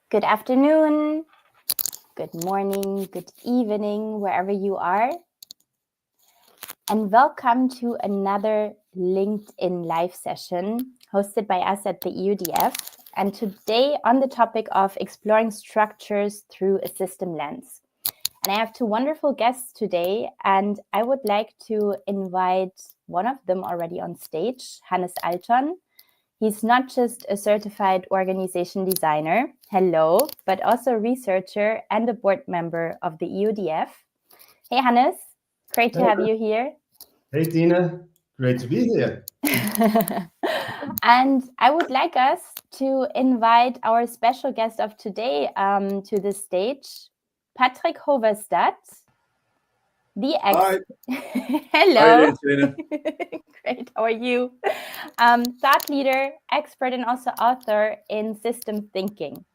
Good afternoon, good morning, good evening, wherever you are. And welcome to another LinkedIn live session hosted by us at the EODF. And today on the topic of exploring structures through a system lens. And I have two wonderful guests today, and I would like to invite one of them already on stage, Hannes Alton. He's not just a certified organization designer, hello, but also a researcher and a board member of the EODF. Hey, Hannes, great to have you here. Hey, Tine, great to be here. And I would like us to invite our special guest of today to the stage, Patrick Hoverstadt. Hi. Hello. How are you doing, Tina? Great. How are you? Thought leader, expert, and also author in system thinking.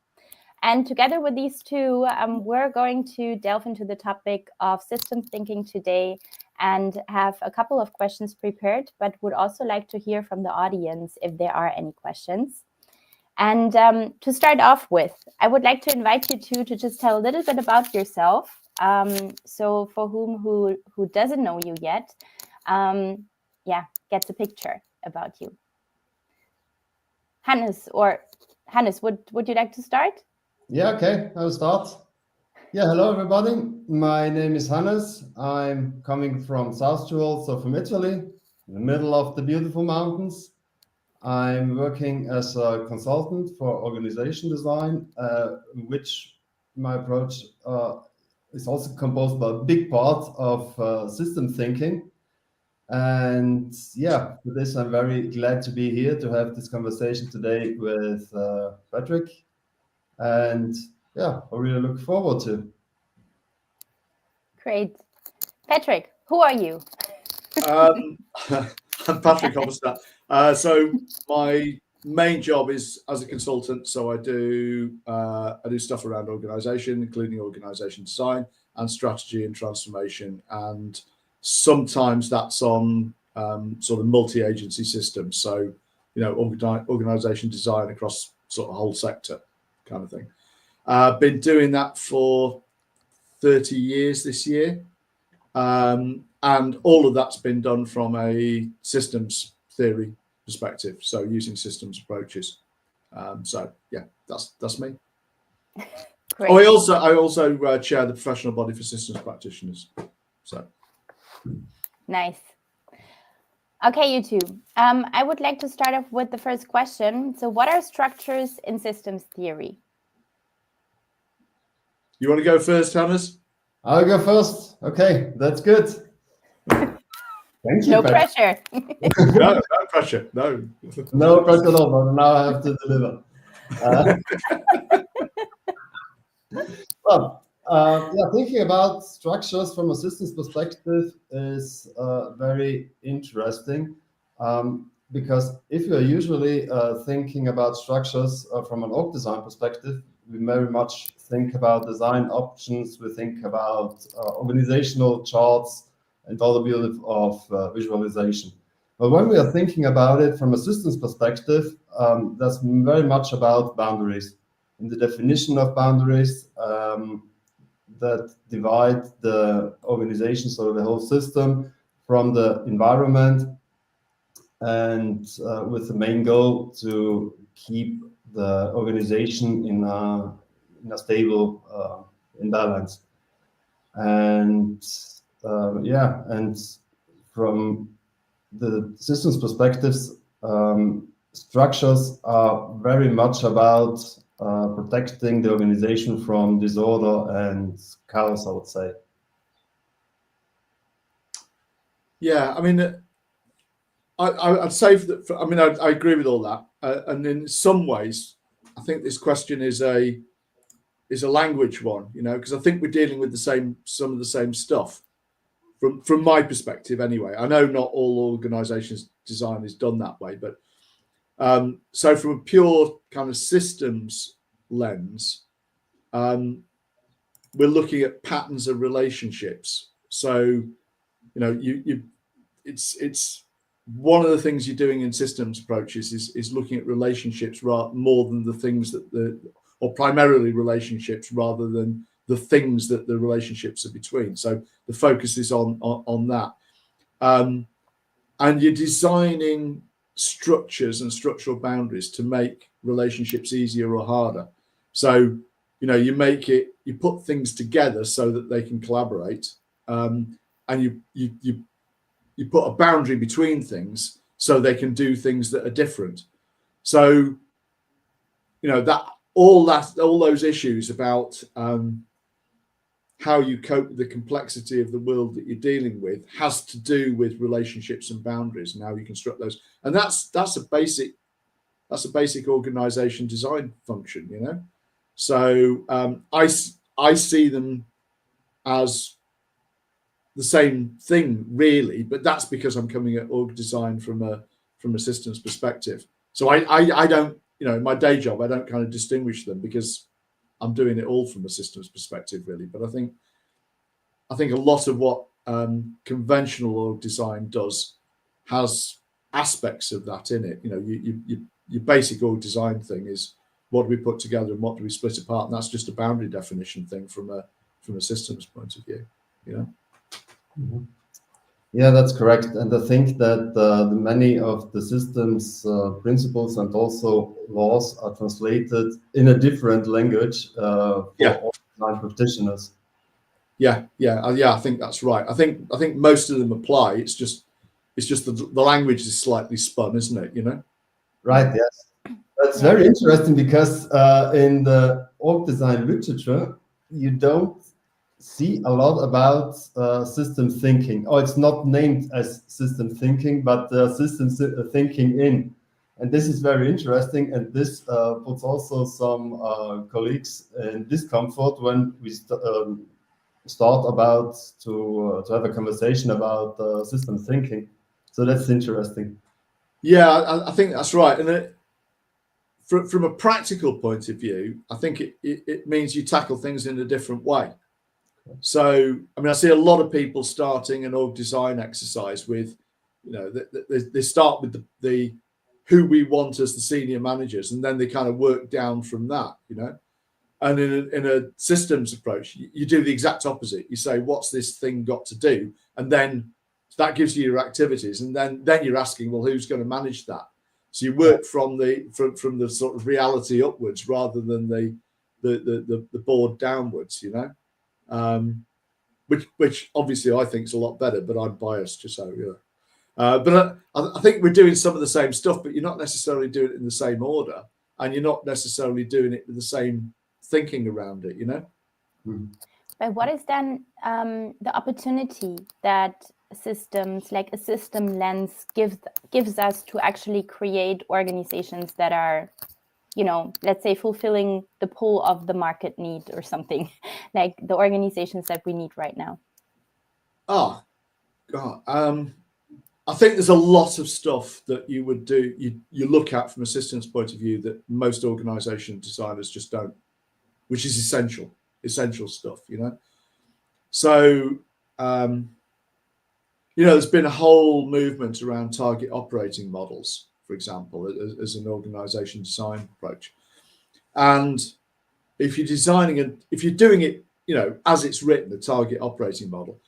And together with these two, we're going to delve into the topic of system thinking today and have a couple of questions prepared, but would also like to hear from the audience if there are any questions. And to start off with, I would like to invite you two to just tell a little bit about yourself. So for who doesn't know you yet, gets a picture about you. Hannes, would you like to start? Yeah, okay, I'll start. Yeah, hello everybody. My name is Hannes. I'm coming from South Tyrol, so from Italy, in the middle of the beautiful mountains. I'm working as a consultant for organization design, which my approach is also composed by a big part of system thinking. And yeah, for this, I'm very glad to be here to have this conversation today with Patrick. And yeah, I really look forward to. Great. Patrick, who are you? I'm Patrick Hoverstadt. So my main job is as a consultant. So I do stuff around organisation, including organisation design and strategy and transformation. And sometimes that's on sort of multi-agency systems. So, organisation design across sort of whole sector kind of thing. I've been doing that for 30 years this year. And all of that's been done from a systems theory perspective, so using systems approaches. So yeah, that's me. Great. Oh, I also chair the professional body for systems practitioners. So nice. Okay, you two. I would like to start off with the first question. So, what are structures in systems theory? You want to go first, Hannes? I'll go first. Okay, that's good. Thank you. No pressure. No pressure. No. No pressure at all, but now I have to deliver. Thinking about structures from a systems perspective is very interesting because if you're usually thinking about structures from an org design perspective, we very much think about design options, we think about organizational charts and all the beauty of visualization. But when we are thinking about it from a systems perspective, that's very much about boundaries and the definition of boundaries that divide the organization, so the whole system, from the environment, and with the main goal to keep the organization in a stable imbalance. And and from the systems perspectives, structures are very much about protecting the organization from disorder and chaos, I would say. Yeah, I mean, I'd say that. I agree with all that, and in some ways, I think this question is a language one, because I think we're dealing with some of the same stuff from my perspective, anyway. I know not all organisations design is done that way, but so from a pure kind of systems lens, we're looking at patterns of relationships. So, it's one of the things you're doing in systems approaches is looking at relationships more than the things or primarily relationships rather than the things that the relationships are between. So the focus is on that. And you're designing structures and structural boundaries to make relationships easier or harder. So, you put things together so that they can collaborate, and you put a boundary between things so they can do things that are different. So, all those issues about how you cope with the complexity of the world that you're dealing with has to do with relationships and boundaries and how you construct those. And that's a basic organization design function, So I see them as the same thing, really, but that's because I'm coming at org design from a systems perspective. So I don't, in my day job, I don't kind of distinguish them because I'm doing it all from a systems perspective, really. But I think a lot of what conventional org design does has aspects of that in it. Your basic org design thing is what do we put together and what do we split apart, and that's just a boundary definition thing from a systems point of view. Mm-hmm. Yeah, that's correct. And I think that many of the systems principles and also laws are translated in a different language for all design practitioners. Yeah. I think that's right. I think most of them apply. It's just the language is slightly spun, isn't it? Right. Yes. That's very interesting because in the org design literature, you don't see a lot about system thinking. Oh, it's not named as system thinking, but system thinking in. And this is very interesting. And this puts also some colleagues in discomfort when we start about to have a conversation about system thinking. So that's interesting. Yeah, I think that's right. And from a practical point of view, I think it means you tackle things in a different way. So, I see a lot of people starting an org design exercise with, they start with the who we want as the senior managers, and then they kind of work down from that, And in a systems approach, you do the exact opposite. You say, what's this thing got to do? And then that gives you your activities, and then you're asking, well, who's going to manage that? So you work from the sort of reality upwards rather than the board downwards, which obviously I think is a lot better, but I'm biased, just so but I think we're doing some of the same stuff, but you're not necessarily doing it in the same order, and you're not necessarily doing it with the same thinking around it, But what is then the opportunity that systems, like a system lens, gives us to actually create organizations that are, let's say, fulfilling the pull of the market need or something, like the organizations that we need right now? Oh, God. I think there's a lot of stuff that you would do, you look at from a systems point of view that most organization designers just don't, which is essential stuff, So, there's been a whole movement around target operating models, for example, as an organization design approach. And if you're doing it, as it's written, the target operating model,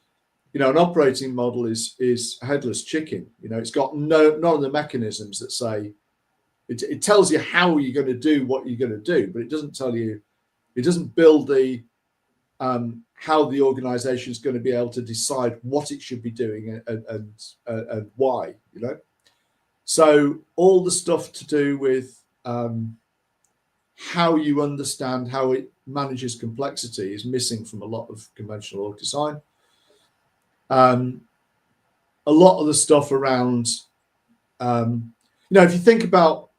an operating model is a headless chicken. It's got none of the mechanisms that say, it tells you how you're going to do what you're going to do, but it doesn't tell you, it doesn't build the how the organization is going to be able to decide what it should be doing and why, So all the stuff to do with how you understand how it manages complexity is missing from a lot of conventional org design. A lot of the stuff around, if you think about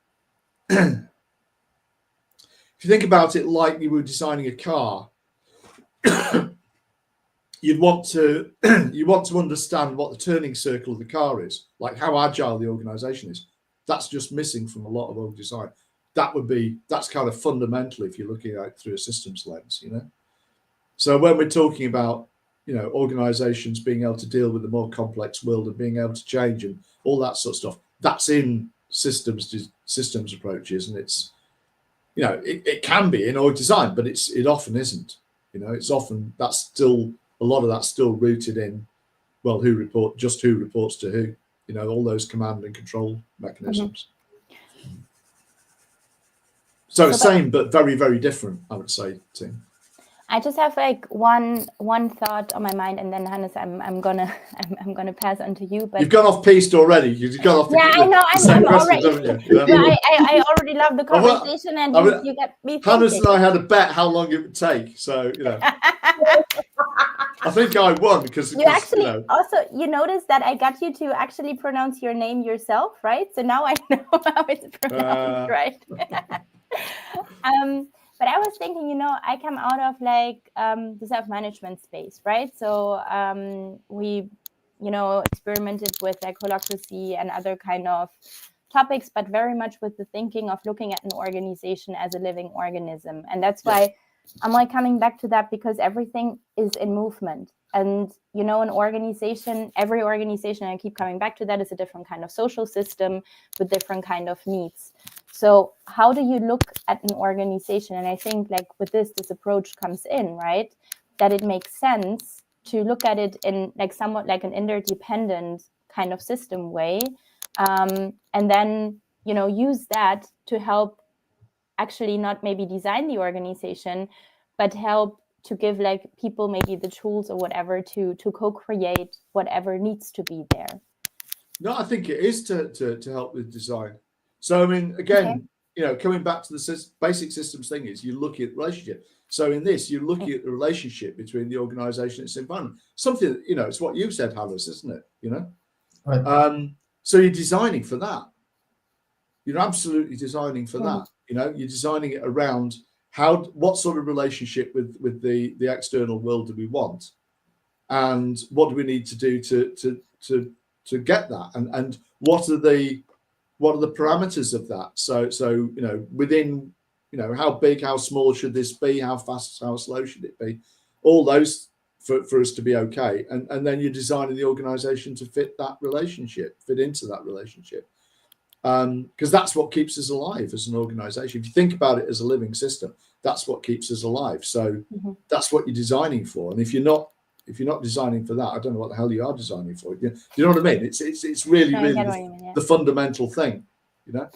it like you were designing a car, you want to understand what the turning circle of the car is, like how agile the organization is. That's just missing from a lot of org design. That's kind of fundamental if you're looking at it through a systems lens, So when we're talking about, organizations being able to deal with a more complex world and being able to change and all that sort of stuff, that's in systems approaches, and you know, it can be in org design, but it often isn't. You know, it's often that's still a lot of that's still rooted in, well, who reports to who. You know, all those command and control mechanisms. So same, but very, very different, I would say, Tine. I just have like one thought on my mind, and then Hannes, I'm gonna pass on to you. But you've gone off piste already. You've gone off. Yeah, I know. I'm already. You know? I already love the conversation, and you get me thinking. Hannes and I had a bet how long it would take. So you know, I think I won because you actually also you noticed that I got you to actually pronounce your name yourself, right? So now I know how it's pronounced, right? But I was thinking, you know, I come out of like the self-management space, right? So we, you know, experimented with like holacracy and other kind of topics, but very much with the thinking of looking at an organization as a living organism. And that's why I'm like coming back to that, because everything is in movement. And, you know, an organization, every organization, I keep coming back to that, is a different kind of social system with different kind of needs. So how do you look at an organization? And I think like with this approach comes in, right? That it makes sense to look at it in like somewhat like an interdependent kind of system way. And then, you know, use that to help actually not maybe design the organization, but help to give like people maybe the tools or whatever to co-create whatever needs to be there. No, I think it is to help with design. So, I mean, again, you know, coming back to the basic systems thing is you look at relationship. So in this, you're looking at the relationship between the organization and its environment. Something that, you know, it's what you said, Hannes, isn't it? You know? Right. So you're designing for that. You're absolutely designing for that. You know, you're designing it around what sort of relationship with the external world do we want? And what do we need to do to get that? And what are the parameters of that? So you know, within, you know, how big, how small should this be? How fast, how slow should it be? All those for us to be okay. And then you're designing the organization to fit into that relationship. Because that's what keeps us alive as an organization. If you think about it as a living system, that's what keeps us alive. So that's what you're designing for. And if you're not designing for that, I don't know what the hell you are designing for. You know what I mean? It's really the fundamental thing, you know.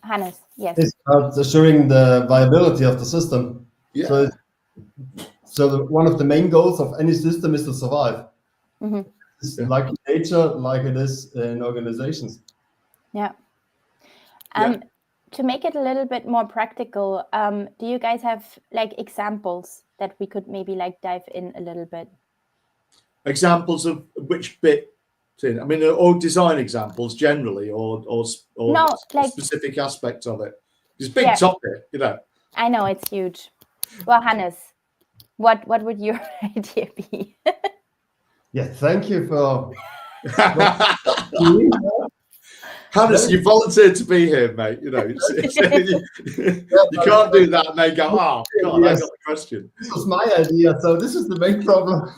Hannes, yes. It's about assuring the viability of the system. Yeah. So one of the main goals of any system is to survive. It's like in nature, like it is in organizations. Yeah. To make it a little bit more practical, do you guys have like examples that we could maybe like dive in a little bit? Examples of which bit? I mean, or design examples generally, or no, like specific aspects of it. It's a big topic, you know. I know, it's huge. Well, Hannes, what would your idea be? Yeah, thank you for. Hannes, you volunteered to be here, mate. You know, you can't do that and they go, "Oh, God, I got the question." This was my idea, so this is the main problem.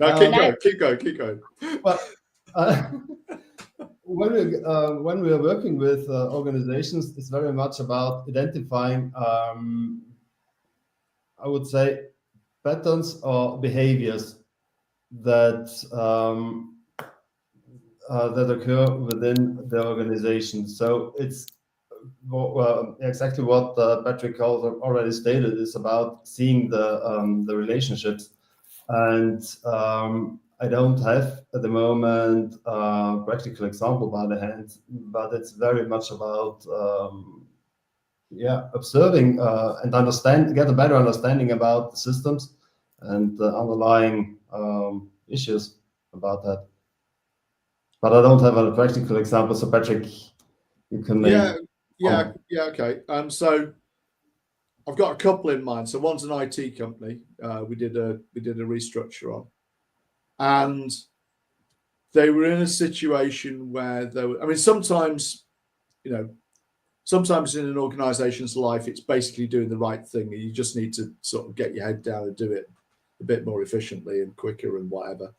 No, keep going. Well, when we are working with organizations, it's very much about identifying, I would say, patterns or behaviors that that occur within the organization. So it's exactly what Patrick already stated. It's about seeing the relationships, and I don't have at the moment a practical example by the hand, but it's very much about observing and get a better understanding about the systems and the underlying issues about that. But I don't have a practical example, so Patrick, you can make. Okay. So I've got a couple in mind. So one's an IT company. We did a restructure on, and they were in a situation where sometimes, you know, sometimes in an organization's life, it's basically doing the right thing, and you just need to sort of get your head down and do it a bit more efficiently and quicker and whatever.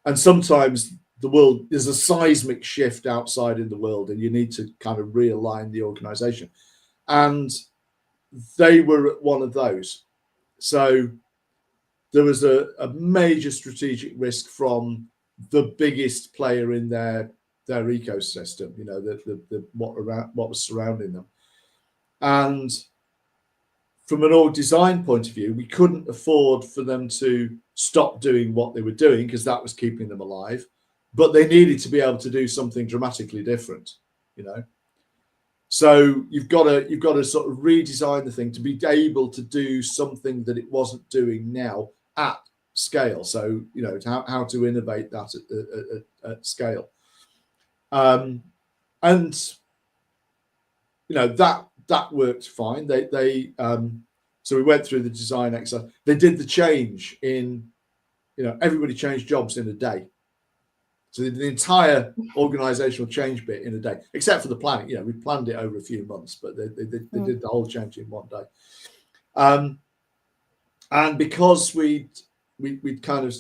And sometimes the world, there's a seismic shift outside in the world, and you need to kind of realign the organization. And they were one of those. So there was a major strategic risk from the biggest player in their ecosystem, you know, what was surrounding them. And from an org design point of view, we couldn't afford for them to stop doing what they were doing, because that was keeping them alive. But they needed to be able to do something dramatically different, you know. So you've got to sort of redesign the thing to be able to do something that it wasn't doing now at scale. So, you know, how to innovate that at scale. And you know, that worked fine. So we went through the design exercise. They did the change in, you know, everybody changed jobs in a day. So they did the entire organizational change bit in a day, except for the planning. You know, we planned it over a few months, but they did the whole change in one day. And because we'd kind of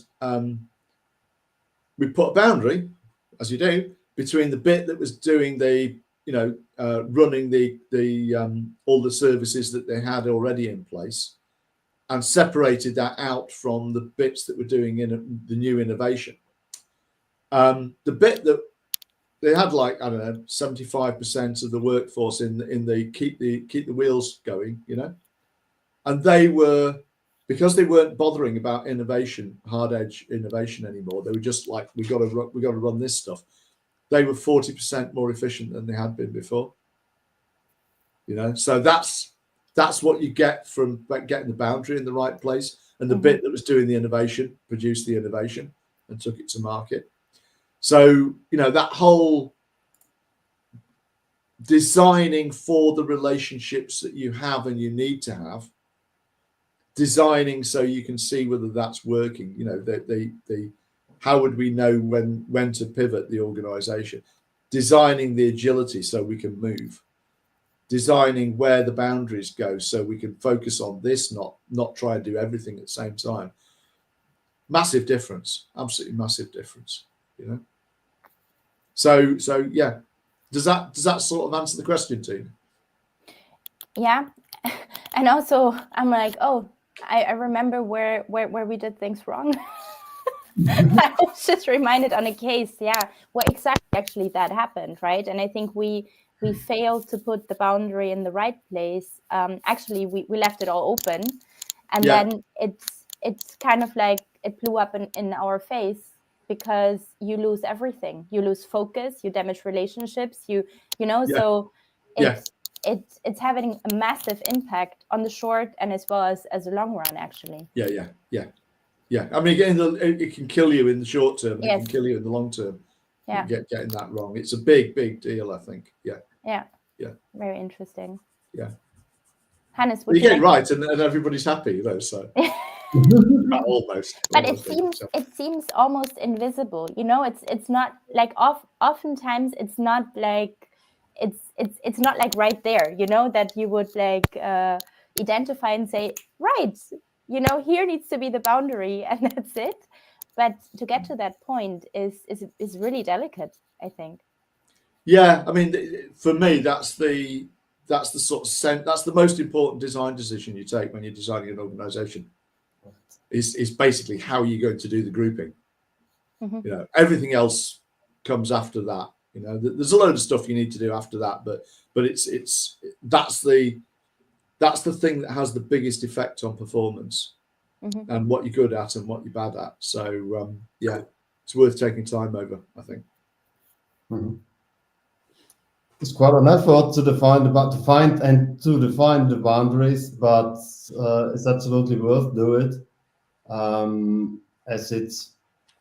we put a boundary, as you do, between the bit that was doing the, you know, running the all the services that they had already in place, and separated that out from the bits that were doing the new innovation. The bit that they had, like, I don't know, 75% of the workforce in the keep the wheels going, you know, and they were, because they weren't bothering about innovation, hard edge innovation anymore. They were just like, we got to run this stuff. They were 40% more efficient than they had been before. You know, so that's what you get from getting the boundary in the right place, and the bit that was doing the innovation produced the innovation and took it to market. So, you know, that whole designing for the relationships that you have and you need to have, designing so you can see whether that's working. You know, how would we know when to pivot the organization? Designing the agility so we can move. Designing where the boundaries go so we can focus on this, not try and do everything at the same time. Massive difference, absolutely massive difference, you know. So yeah, does that sort of answer the question, Tine? Yeah. And also I'm like, oh, I remember where we did things wrong. I was just reminded on a case, where exactly actually that happened, right? And I think we failed to put the boundary in the right place. Actually, we left it all open, and then it's kind of like it blew up in our face, because you lose everything. You lose focus. You damage relationships. You know. Yeah. So it's having a massive impact on the short and as well as the long run, actually. Yeah. I mean, it can kill you in the short term. Yes. It can kill you in the long term. Yeah. Getting that wrong. It's a big deal, I think. Yeah. Very interesting. Yeah. Hannes, you get it right, and everybody's happy, you know. So almost. But it seems almost invisible. You know, it's not like oftentimes it's not like it's not like right there. You know, that you would like identify and say, right, you know, here needs to be the boundary, and that's it. But to get to that point is really delicate, I think. Yeah, I mean, for me, that's the sort of that's the most important design decision you take when you're designing an organization. Is basically how you're going to do the grouping. You know, everything else comes after that. You know, there's a load of stuff you need to do after that, but that's the thing that has the biggest effect on performance and what you're good at and what you're bad at. So it's worth taking time over, I think. It's quite an effort to define the boundaries, but it's absolutely worth doing it, as it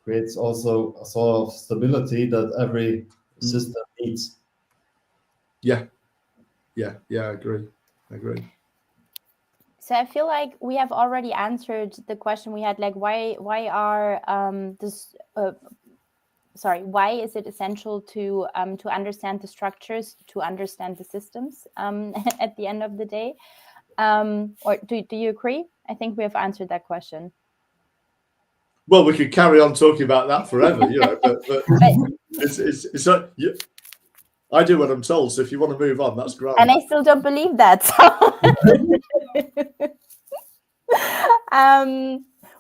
creates also a sort of stability that every system needs. Yeah, I agree. So I feel like we have already answered the question we had, like why is it essential to understand the structures, to understand the systems at the end of the day? Or do you agree? I think we have answered that question. Well, we could carry on talking about that forever, you know, but it's not, I do what I'm told. So if you want to move on, that's great. And I still don't believe that. So.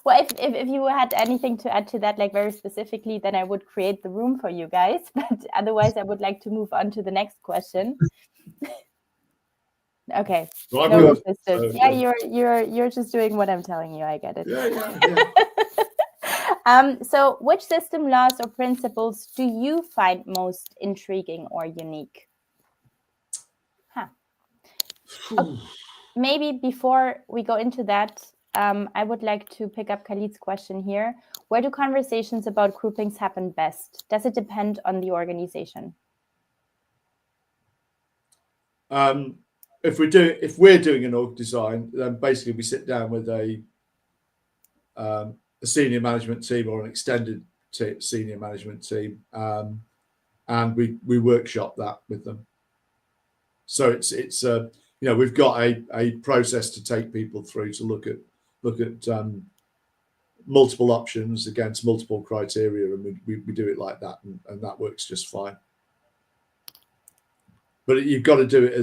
Well, if you had anything to add to that, like very specifically, then I would create the room for you guys. But otherwise, I would like to move on to the next question. Okay. Well, no good. resistance. Yeah, you're just doing what I'm telling you. I get it. Yeah. So which system laws or principles do you find most intriguing or unique? Maybe before we go into that, I would like to pick up Khalid's question here. Where do conversations about groupings happen best? Does it depend on the organization? If we're doing an org design, then basically we sit down with a senior management team or an extended senior management team, and we workshop that with them. So it's you know, we've got a process to take people through to look at multiple options against multiple criteria, and we do it like that, and that works just fine. But you've got to do it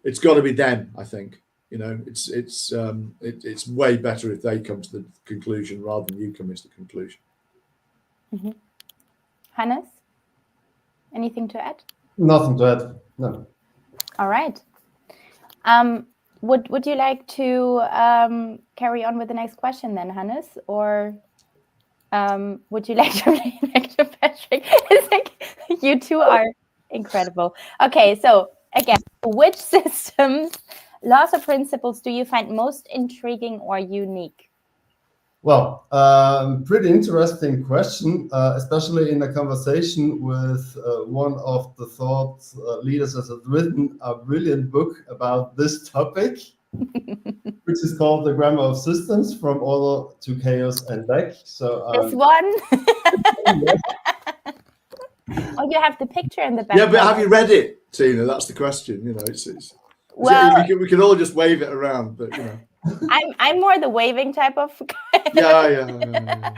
it's got to be them, I think. You know, it's way better if they come to the conclusion rather than you come to the conclusion. Mm-hmm. Hannes, anything to add? Nothing to add. No. All right. Would you like to carry on with the next question then, Hannes, or would you like to react to Patrick? It's like you two are incredible. Okay, so again, which systems, laws or principles do you find most intriguing or unique? Well, pretty interesting question, especially in a conversation with one of the thought leaders that has written a brilliant book about this topic, which is called The Grammar of Systems, From Order to Chaos and Back. So this one? Oh, you have the picture in the back. Yeah, but have you read it, Tina? That's the question. You know, well, we can all just wave it around, but you know. I'm more the waving type of guy. Yeah.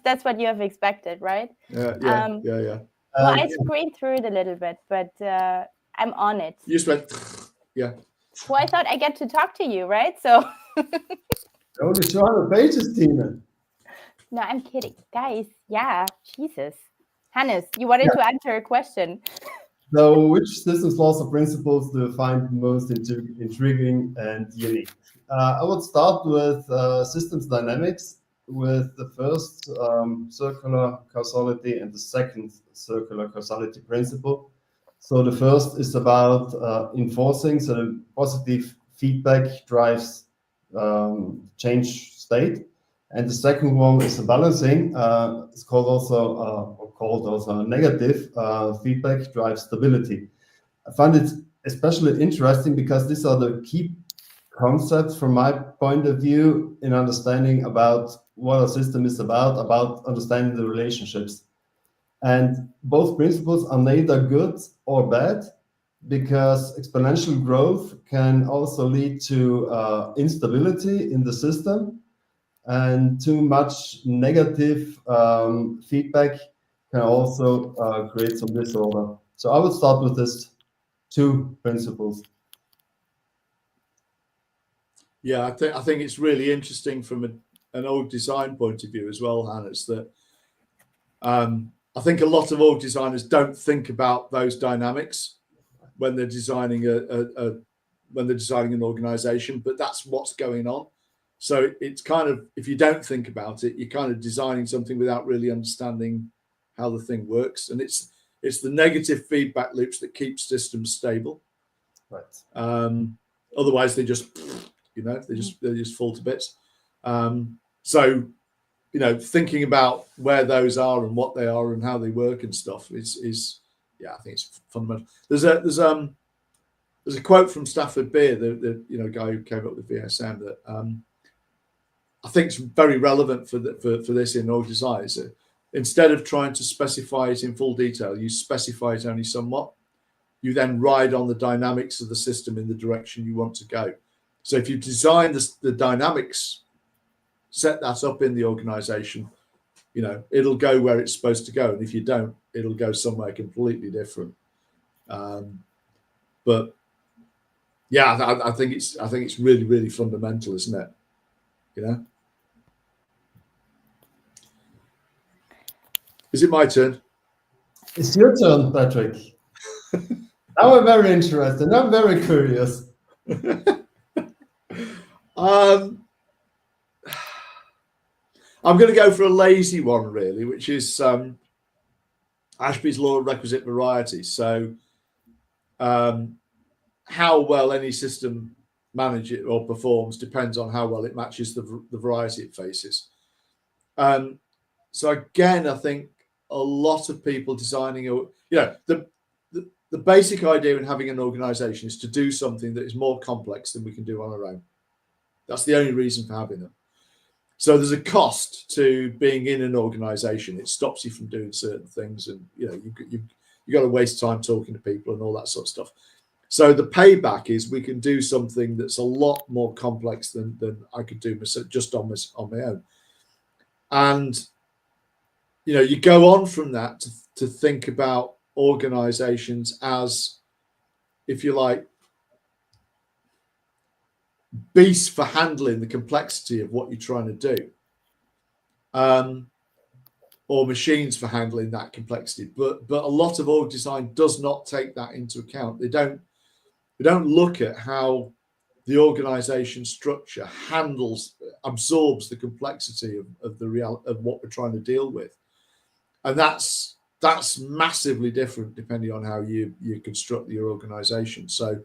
That's what you have expected, right? Yeah. Well, I screened through it a little bit, but I'm on it. You just went, yeah. Well, I thought I get to talk to you, right? So. Only 200 pages, Tina. No, I'm kidding, guys. Yeah, Jesus. Hannes, you wanted to answer a question. So, which systems, laws, or principles do you find most intriguing and unique? I would start with systems dynamics, with the first circular causality and the second circular causality principle. So the first is about enforcing, so the positive feedback drives change state. And the second one is the balancing. It's called also negative feedback drives stability. I find it especially interesting because these are the key concepts from my point of view in understanding about what a system is about understanding the relationships. And both principles are neither good or bad, because exponential growth can also lead to instability in the system, and too much negative feedback can also create some disorder. So I would start with these two principles. Yeah, I think it's really interesting from an org design point of view as well, Hannes, that I think a lot of org designers don't think about those dynamics when they're designing when they're designing an organization, but that's what's going on. So it's kind of, if you don't think about it, you're kind of designing something without really understanding how the thing works. And it's the negative feedback loops that keep systems stable. Right. Otherwise, they just, you know, they just fall to bits. So, you know, thinking about where those are and what they are and how they work and stuff is yeah, I think it's fundamental. There's a quote from Stafford Beer, the guy who came up with VSM, that I think it's very relevant for this in org design. So instead of trying to specify it in full detail, you specify it only somewhat. You then ride on the dynamics of the system in the direction you want to go. So if you design the dynamics set that up in the organization, you know, it'll go where it's supposed to go. And if you don't, it'll go somewhere completely different. But yeah, I think it's really, really fundamental, isn't it? You know? Is it my turn? It's your turn, Patrick. Now I'm very interested. I'm very curious. I'm going to go for a lazy one, really, which is Ashby's law of requisite variety. So, how well any system manages or performs depends on how well it matches the variety it faces. So again, I think a lot of people designing, the basic idea in having an organization is to do something that is more complex than we can do on our own. That's the only reason for having them. So there's a cost to being in an organization. It stops you from doing certain things, and you know you got to waste time talking to people and all that sort of stuff. So the payback is we can do something that's a lot more complex than I could do just on my own. And you know, you go on from that to think about organizations as, if you like, beasts for handling the complexity of what you're trying to do, or machines for handling that complexity. But a lot of org design does not take that into account. They don't look at how the organization structure absorbs the complexity of what we're trying to deal with, and that's massively different depending on how you construct your organization. So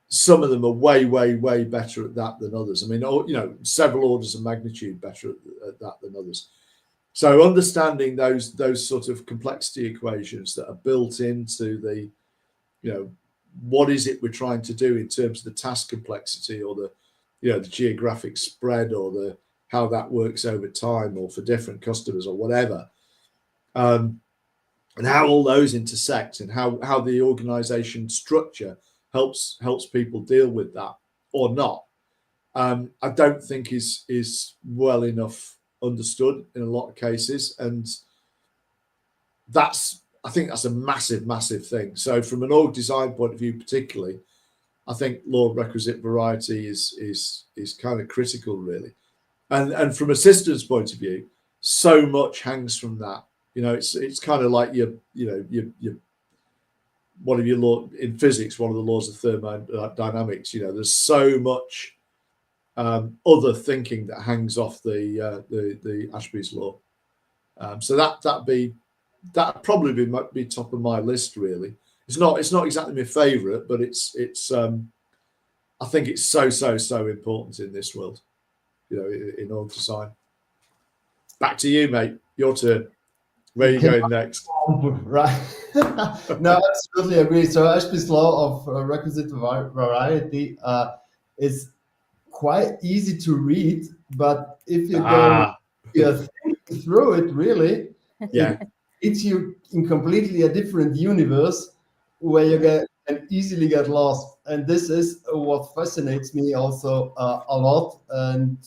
some of them are way better at that than others. I mean, you know, several orders of magnitude better at that than others. So understanding those sort of complexity equations that are built into the, you know, what is it we're trying to do in terms of the task complexity, or the, you know, the geographic spread, or the how that works over time, or for different customers, or whatever, and how all those intersect, and how the organization structure helps people deal with that or not, I don't think is well enough understood in a lot of cases, and I think that's a massive thing. So from an org design point of view, particularly, I think law of requisite variety is kind of critical, really. And from a systems point of view, so much hangs from that. You know, it's kind of like your one of your law in physics, one of the laws of thermodynamics. You know, there's so much other thinking that hangs off the Ashby's law. So that'd probably be top of my list, really. It's not exactly my favourite, but it's I think it's so important in this world, you know, in org design. Back to you, mate. Your turn. Where are you going next? Right. No, absolutely agree. So Ashby's law of requisite variety is quite easy to read, but if you go think through it, really, yeah, it's you in completely a different universe where you can easily get lost. And this is what fascinates me also a lot. And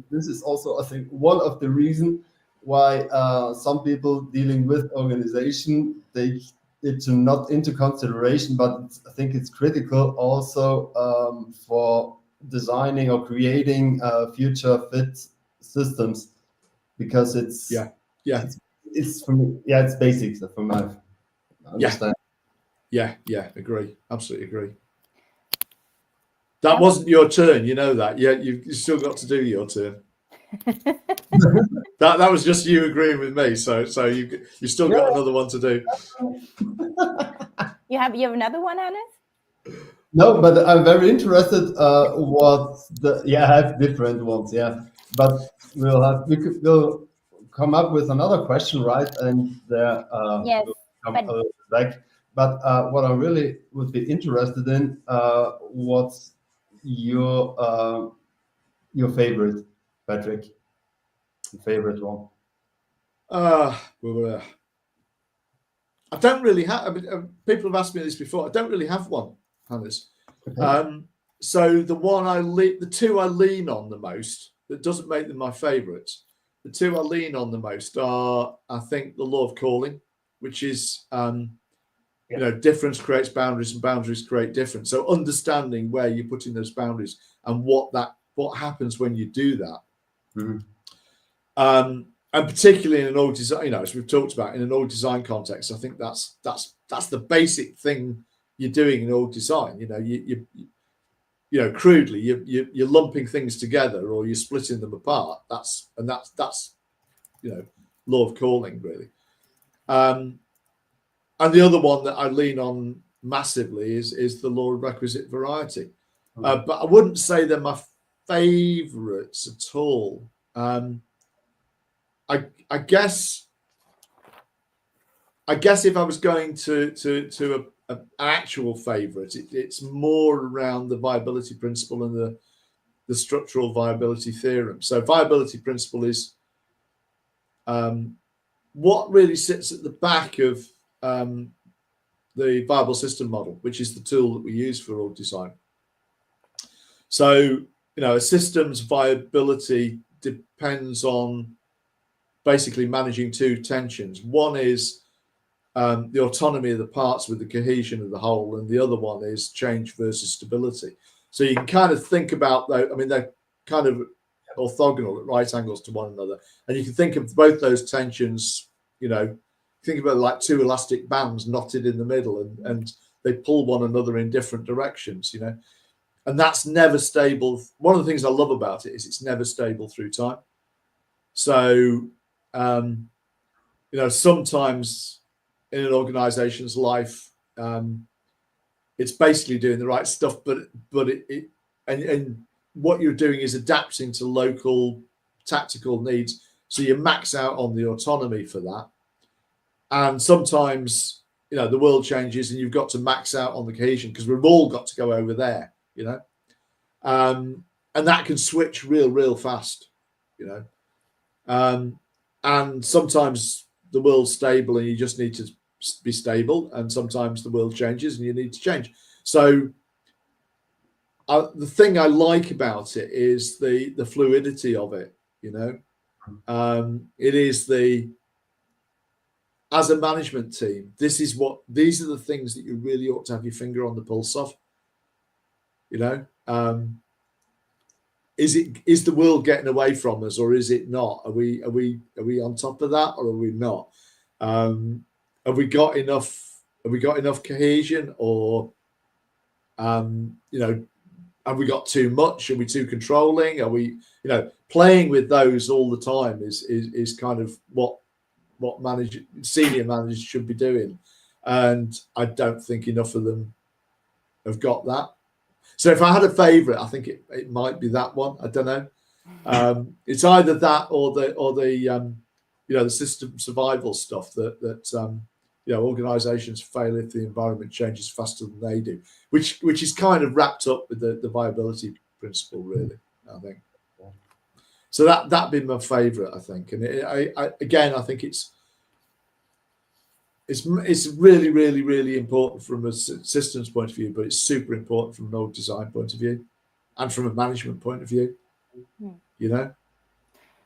this is also, I think, one of the reasons why some people dealing with organization take it not into consideration, but I think it's critical also for designing or creating future fit systems, because it's it's for me, it's basics from my understanding. Yeah, agree, absolutely agree. That wasn't your turn, you know that. Yeah, you still got to do your turn. that was just you agreeing with me. So you still got another one to do. You have another one, Hannes? No, but I'm very interested. I have different ones. Yeah, but we'll come up with another question, right? And yes, we'll come back. But what I really would be interested in, what's your favorite, Patrick? Favorite one? I don't really have. I mean, people have asked me this before. I don't really have one, Hannes. Okay. so the two I lean on the most, that doesn't make them my favourites. The two I lean on the most are, I think, the law of calling, which is, you know, difference creates boundaries and boundaries create difference. So understanding where you're putting those boundaries and what happens when you do that. Mm-hmm. And particularly in an org design, you know, as we've talked about, in an org design context, I think that's the basic thing you're doing in org design. You know, you know, crudely, you're lumping things together or you're splitting them apart. That's you know, law of calling, really. And the other one that I lean on massively is the law of requisite variety. But I wouldn't say they're my favourites at all. I guess if I was going to an actual favourite, it's more around the viability principle and the structural viability theorem. So viability principle is what really sits at the back of the viable system model, which is the tool that we use for org design. So, you know, a system's viability depends on basically managing two tensions. One is the autonomy of the parts with the cohesion of the whole, and the other one is change versus stability. So you can kind of think about those. I mean, they're kind of orthogonal at right angles to one another, and you can think of both those tensions. You know, think about like two elastic bands knotted in the middle, and they pull one another in different directions. You know, and that's never stable. One of the things I love about it is it's never stable through time. So, you know, sometimes in an organization's life, it's basically doing the right stuff, but and what you're doing is adapting to local tactical needs. So you max out on the autonomy for that. And sometimes, you know, the world changes and you've got to max out on the cohesion because we've all got to go over there, you know. And that can switch real fast, you know. And sometimes the world's stable and you just need to be stable, and sometimes the world changes and you need to change. So the thing I like about it is the fluidity of it, you know. It is as a management team, these are the things that you really ought to have your finger on the pulse of, you know. Is the world getting away from us, or is it not? Are we on top of that, or are we not? Have we got enough cohesion, or you know, have we got too much? Are we too controlling? Are we, you know, playing with those all the time is kind of what senior managers should be doing, and I don't think enough of them have got that. So if I had a favourite, I think it might be that one. I don't know. It's either that or the you know, the system survival stuff that you know, organisations fail if the environment changes faster than they do, which is kind of wrapped up with the viability principle, really, I think. So that'd be my favourite, I think. And I think it's really important from a systems point of view, but it's super important from an org design point of view and from a management point of view, you know?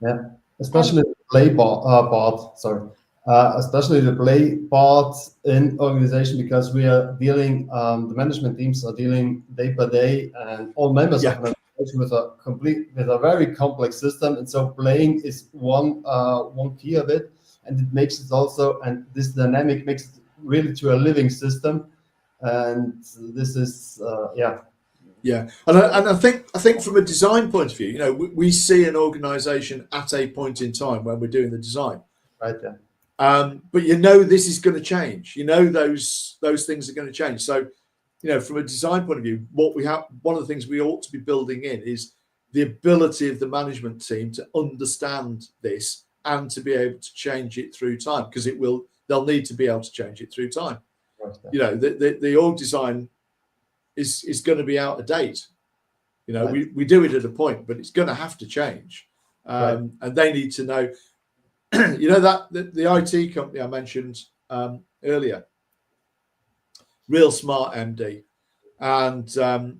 Yeah, especially the play part, sorry. Especially the play part in organization, because we are dealing, the management teams are dealing day by day, and all members of an organization with a very complex system. And so playing is one key of it. And it makes it also, and this dynamic makes it really to a living system. And this is, yeah. And I think from a design point of view, you know, we see an organisation at a point in time when we're doing the design, right? Yeah. But you know, this is going to change. You know, those things are going to change. So, you know, from a design point of view, one of the things we ought to be building in is the ability of the management team to understand this and to be able to change it through time, because they'll need to be able to change it through time. Right. You know, the org design is going to be out of date. You know, right. we do it at a point, but it's going to have to change. And they need to know, you know, that the IT company I mentioned earlier, real smart MD, and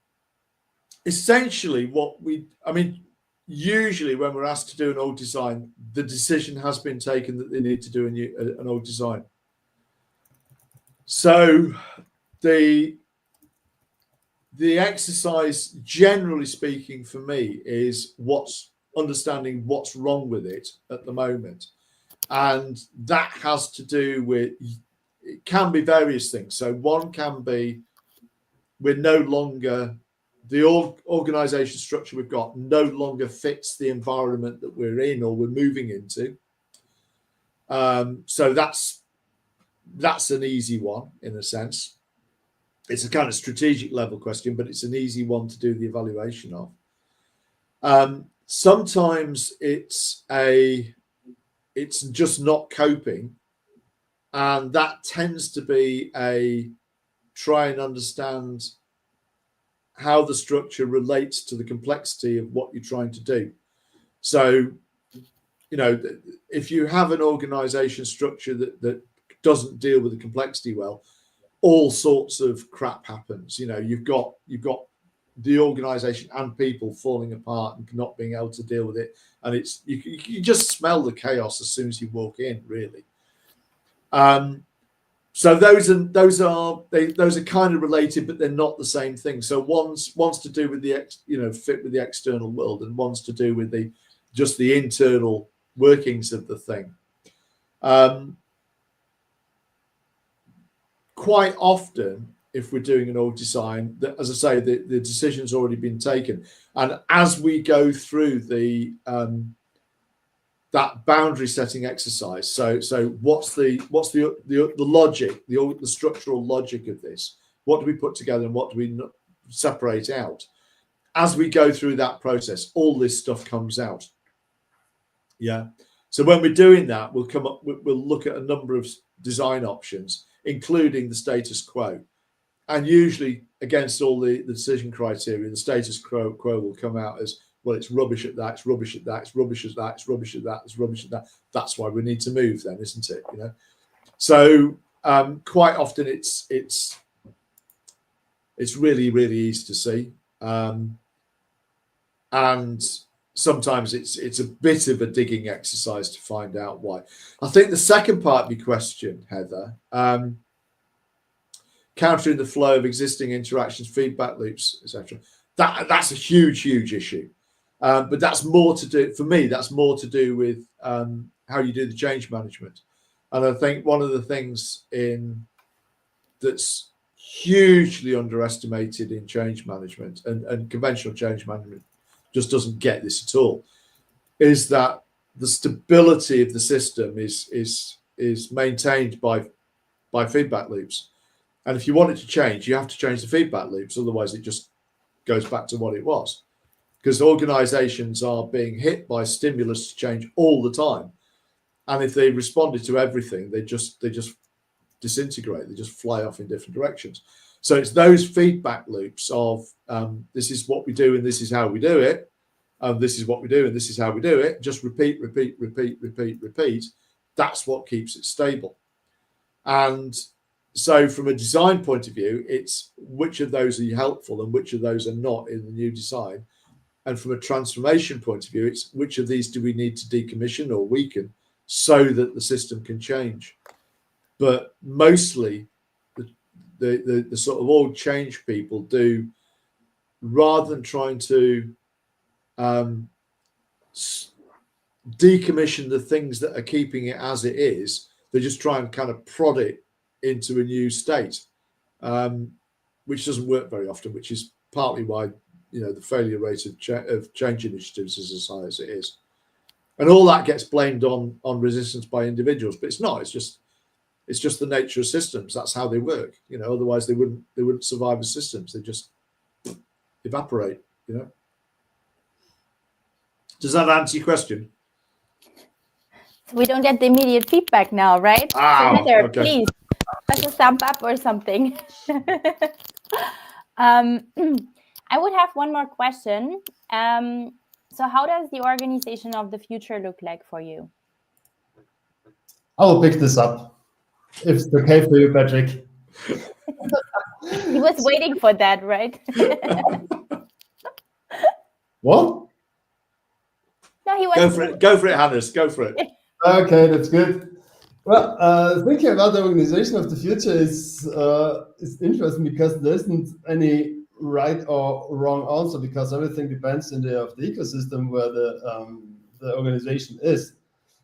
essentially usually when we're asked to do an org design, the decision has been taken that they need to do an org design. So the exercise, generally speaking, for me, is understanding what's wrong with it at the moment. And that has to do with, it can be various things. So one can be, we're no longer, the organization structure we've got no longer fits the environment that we're in or we're moving into. So that's an easy one in a sense. It's a kind of strategic level question, but it's an easy one to do the evaluation of. Sometimes it's just not coping, and that tends to be try and understand how the structure relates to the complexity of what you're trying to do. So, if you have an organization structure that doesn't deal with the complexity well, all sorts of crap happens. You've got the organization and people falling apart and not being able to deal with it, and it's you just smell the chaos as soon as you walk in, really. So those are kind of related, but they're not the same thing. So one's to do with the fit with the external world, and one's to do with the internal workings of the thing. Quite often, if we're doing an org design, as I say, the decision's already been taken, and as we go through that boundary setting exercise, so what's the logic, the structural logic of this? What do we put together and what do we separate out? As we go through that process, all this stuff comes out. Yeah. So when we're doing that, we'll look at a number of design options, including the status quo. And usually against all the decision criteria, the status quo will come out as, well, it's rubbish at that, it's rubbish at that, it's rubbish at that, it's rubbish at that, it's rubbish at that. That's why we need to move then, isn't it? So quite often it's really, really easy to see. And sometimes it's a bit of a digging exercise to find out why. I think the second part of your question, Heather, countering the flow of existing interactions, feedback loops, etc. That's a huge issue. But that's more to do, for me, that's more to do with how you do the change management. And I think one of the things that's hugely underestimated in change management, and conventional change management just doesn't get this at all, is that the stability of the system is maintained by feedback loops. And if you want it to change, you have to change the feedback loops. Otherwise, it just goes back to what it was. Because organizations are being hit by stimulus to change all the time. And if they responded to everything, they just disintegrate. They just fly off in different directions. So it's those feedback loops of this is what we do and this is how we do it. This is what we do and this is how we do it. Just repeat. That's what keeps it stable. And so from a design point of view, it's which of those are helpful and which of those are not in the new design. And from a transformation point of view, it's which of these do we need to decommission or weaken so that the system can change. But mostly the sort of org change people do, rather than trying to decommission the things that are keeping it as it is, they just try and kind of prod it into a new state, which doesn't work very often, which is partly why the failure rate of change initiatives is as high as it is. And all that gets blamed on resistance by individuals, but it's not. It's just the nature of systems. That's how they work. Otherwise they wouldn't survive as systems. They just evaporate. Does that answer your question? So we don't get the immediate feedback now, right? So Heather, okay. Please press a thumb up or something. I would have one more question. So how does the organization of the future look like for you? I will pick this up, if it's okay for you, Patrick. He was waiting for that, right? What? No, he wants Go for it. Go for it, Hannes. Go for it. Okay, that's good. Well, thinking about the organization of the future is interesting because there isn't any right or wrong answer, because everything depends of the ecosystem where the organization is.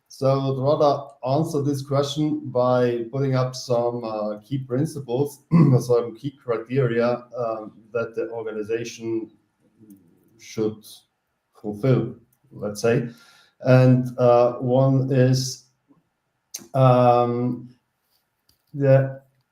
So I'd rather answer this question by putting up some key principles, some key criteria that the organization should fulfill, let's say. And one is the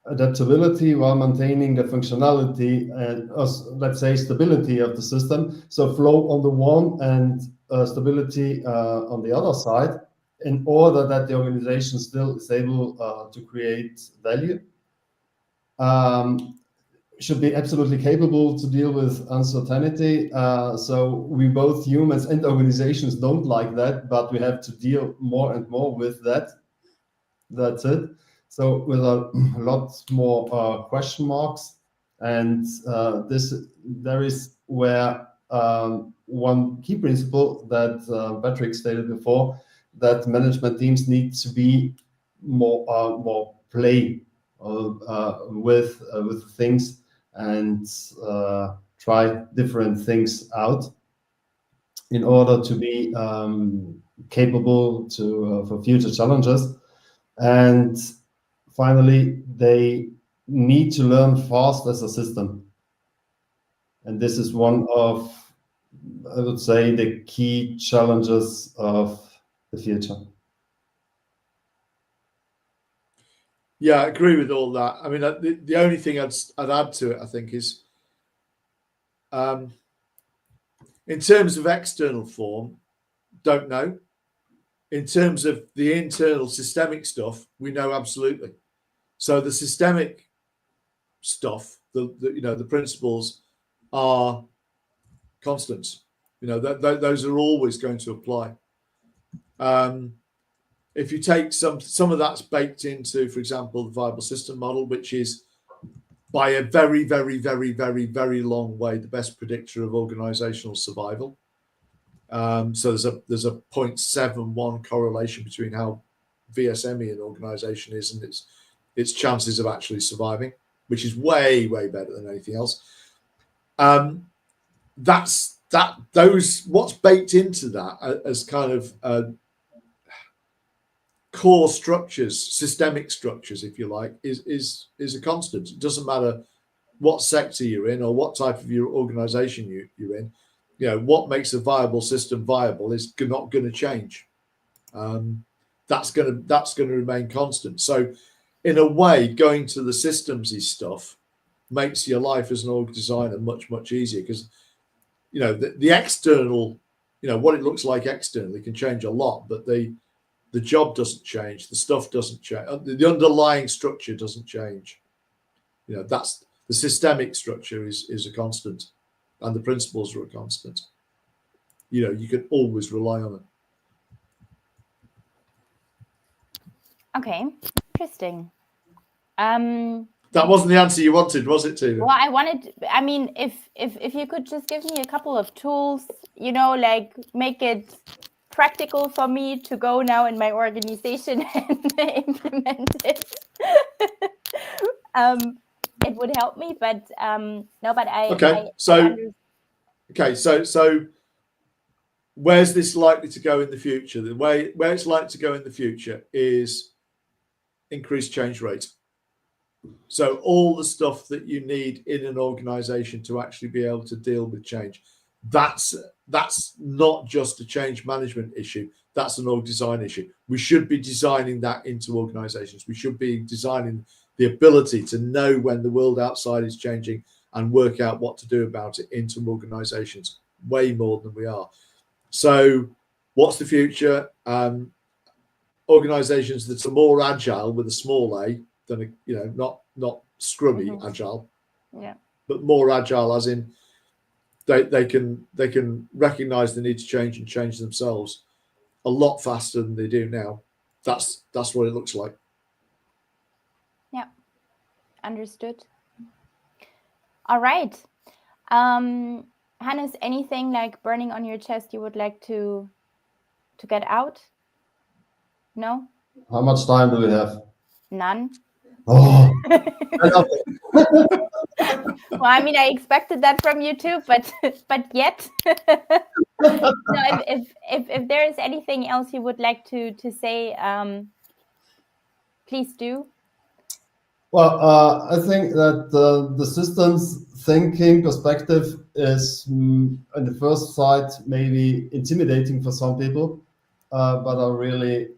adaptability while maintaining the functionality and, let's say, stability of the system. So flow on the one and stability on the other side, in order that the organization still is able to create value. Should be absolutely capable to deal with uncertainty. So we both, humans and organizations, don't like that, but we have to deal more and more with that. That's it. So with a lot more question marks, and there is where one key principle that Patrick stated before, that management teams need to be more play with things, and try different things out in order to be capable for future challenges. And finally, they need to learn fast as a system. And this is one of, I would say, the key challenges of the future. Yeah, I agree with all that. I mean, the only thing I'd add to it, I think, is in terms of external form, don't know. In terms of the internal systemic stuff, we know absolutely. So the systemic stuff, the principles are constants. Those are always going to apply. If you take some of that's baked into, for example, the viable system model, which is by a very, very, very, very, very long way the best predictor of organizational survival. So there's a 0.71 correlation between how VSME an organization is and its chances of actually surviving, which is way, way better than anything else. What's baked into that as kind of core structures, systemic structures, if you like, is a constant. It doesn't matter what sector you're in or what type of your organization you're in. What makes a viable system viable is not going to change. That's going to remain constant. So, in a way, going to the systemsy stuff makes your life as an org designer much, much easier, because the external, what it looks like externally can change a lot, but the job doesn't change, the stuff doesn't change, the underlying structure doesn't change. That's the systemic structure is a constant, and the principles are a constant. You can always rely on it. Okay, interesting. That wasn't the answer you wanted, was it, Tine? Well, I mean, if you could just give me a couple of tools, like make it practical for me to go now in my organization and implement it. It would help me, but no, but so where's this likely to go in the future? The way where it's likely to go in the future is increased change rate. So all the stuff that you need in an organization to actually be able to deal with change, that's not just a change management issue. That's an org design issue. We should be designing that into organizations. We should be designing the ability to know when the world outside is changing and work out what to do about it into organizations way more than we are. So what's the future? Organizations that are more agile with a small a than not scrummy agile, but more agile as in they can recognize the need to change and change themselves a lot faster than they do now. That's what it looks like. Yeah, understood. All right. Hannes, anything like burning on your chest you would like to get out? No? How much time do we have? None? Oh, Well, I mean, I expected that from you too, but yet. No, if there is anything else you would like to say, please do. well, I think that the systems thinking perspective is, on the first sight, maybe intimidating for some people, but I really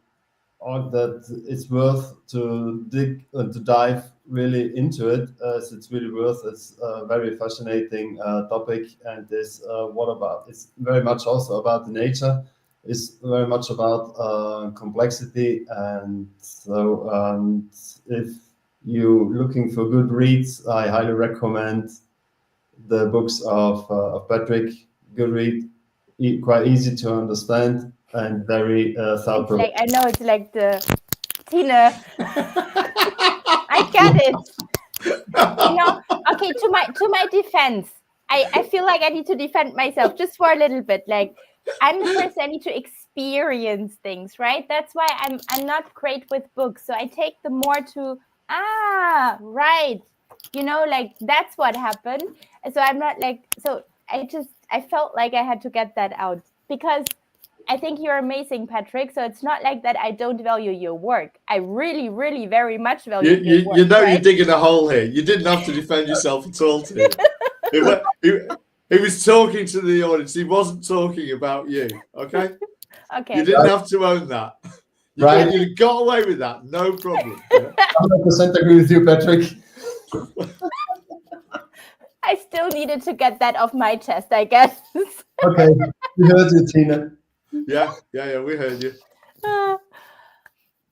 that it's worth to dig and to dive really into it, as it's really worth. It's a very fascinating topic, and is what about? It's very much also about the nature. It's very much about complexity, and so if you're looking for good reads, I highly recommend the books of Patrick. Good read, quite easy to understand, and very thought-provoking. Like, I know it's like the Tine. I get it. Okay, to my defense, I feel like I need to defend myself just for a little bit. Like, I'm the person, I need to experience things, right? That's why I'm not great with books. So I take them more to, right. Like, that's what happened. So I'm not like, so I felt like I had to get that out, because I think you're amazing, Patrick. So it's not like that I don't value your work. I really, really very much value your work. Right? You're digging a hole here. You didn't have to defend yourself at all, Tina. He was talking to the audience. He wasn't talking about you, okay? Okay. You didn't have to own that. You got away with that. No problem. Yeah? 100% agree with you, Patrick. I still needed to get that off my chest, I guess. Okay, we heard you, Tina. Yeah, we heard you.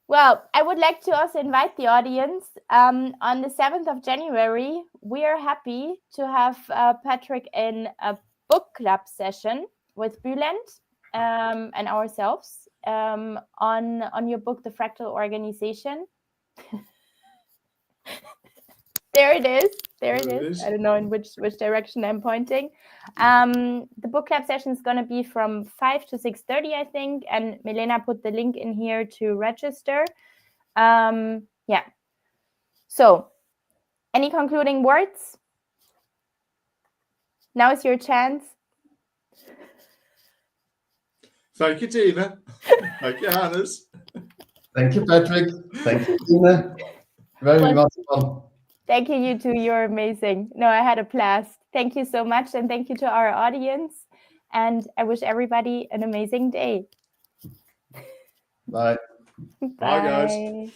Well, I would like to also invite the audience. On the 7th of January, we are happy to have Patrick in a book club session with Bülent and ourselves on your book, The Fractal Organization. There it is. There it is. I don't know in which direction I'm pointing. The book club session is going to be from 5 to 6:30, I think. And Milena put the link in here to register. Yeah. So, any concluding words? Now is your chance. Thank you, Tina. Thank you, Hannes. Thank you, Patrick. Thank you, Tina. Very much fun. Thank you, you two. You're amazing. No, I had a blast. Thank you so much. And thank you to our audience. And I wish everybody an amazing day. Bye. Bye, guys.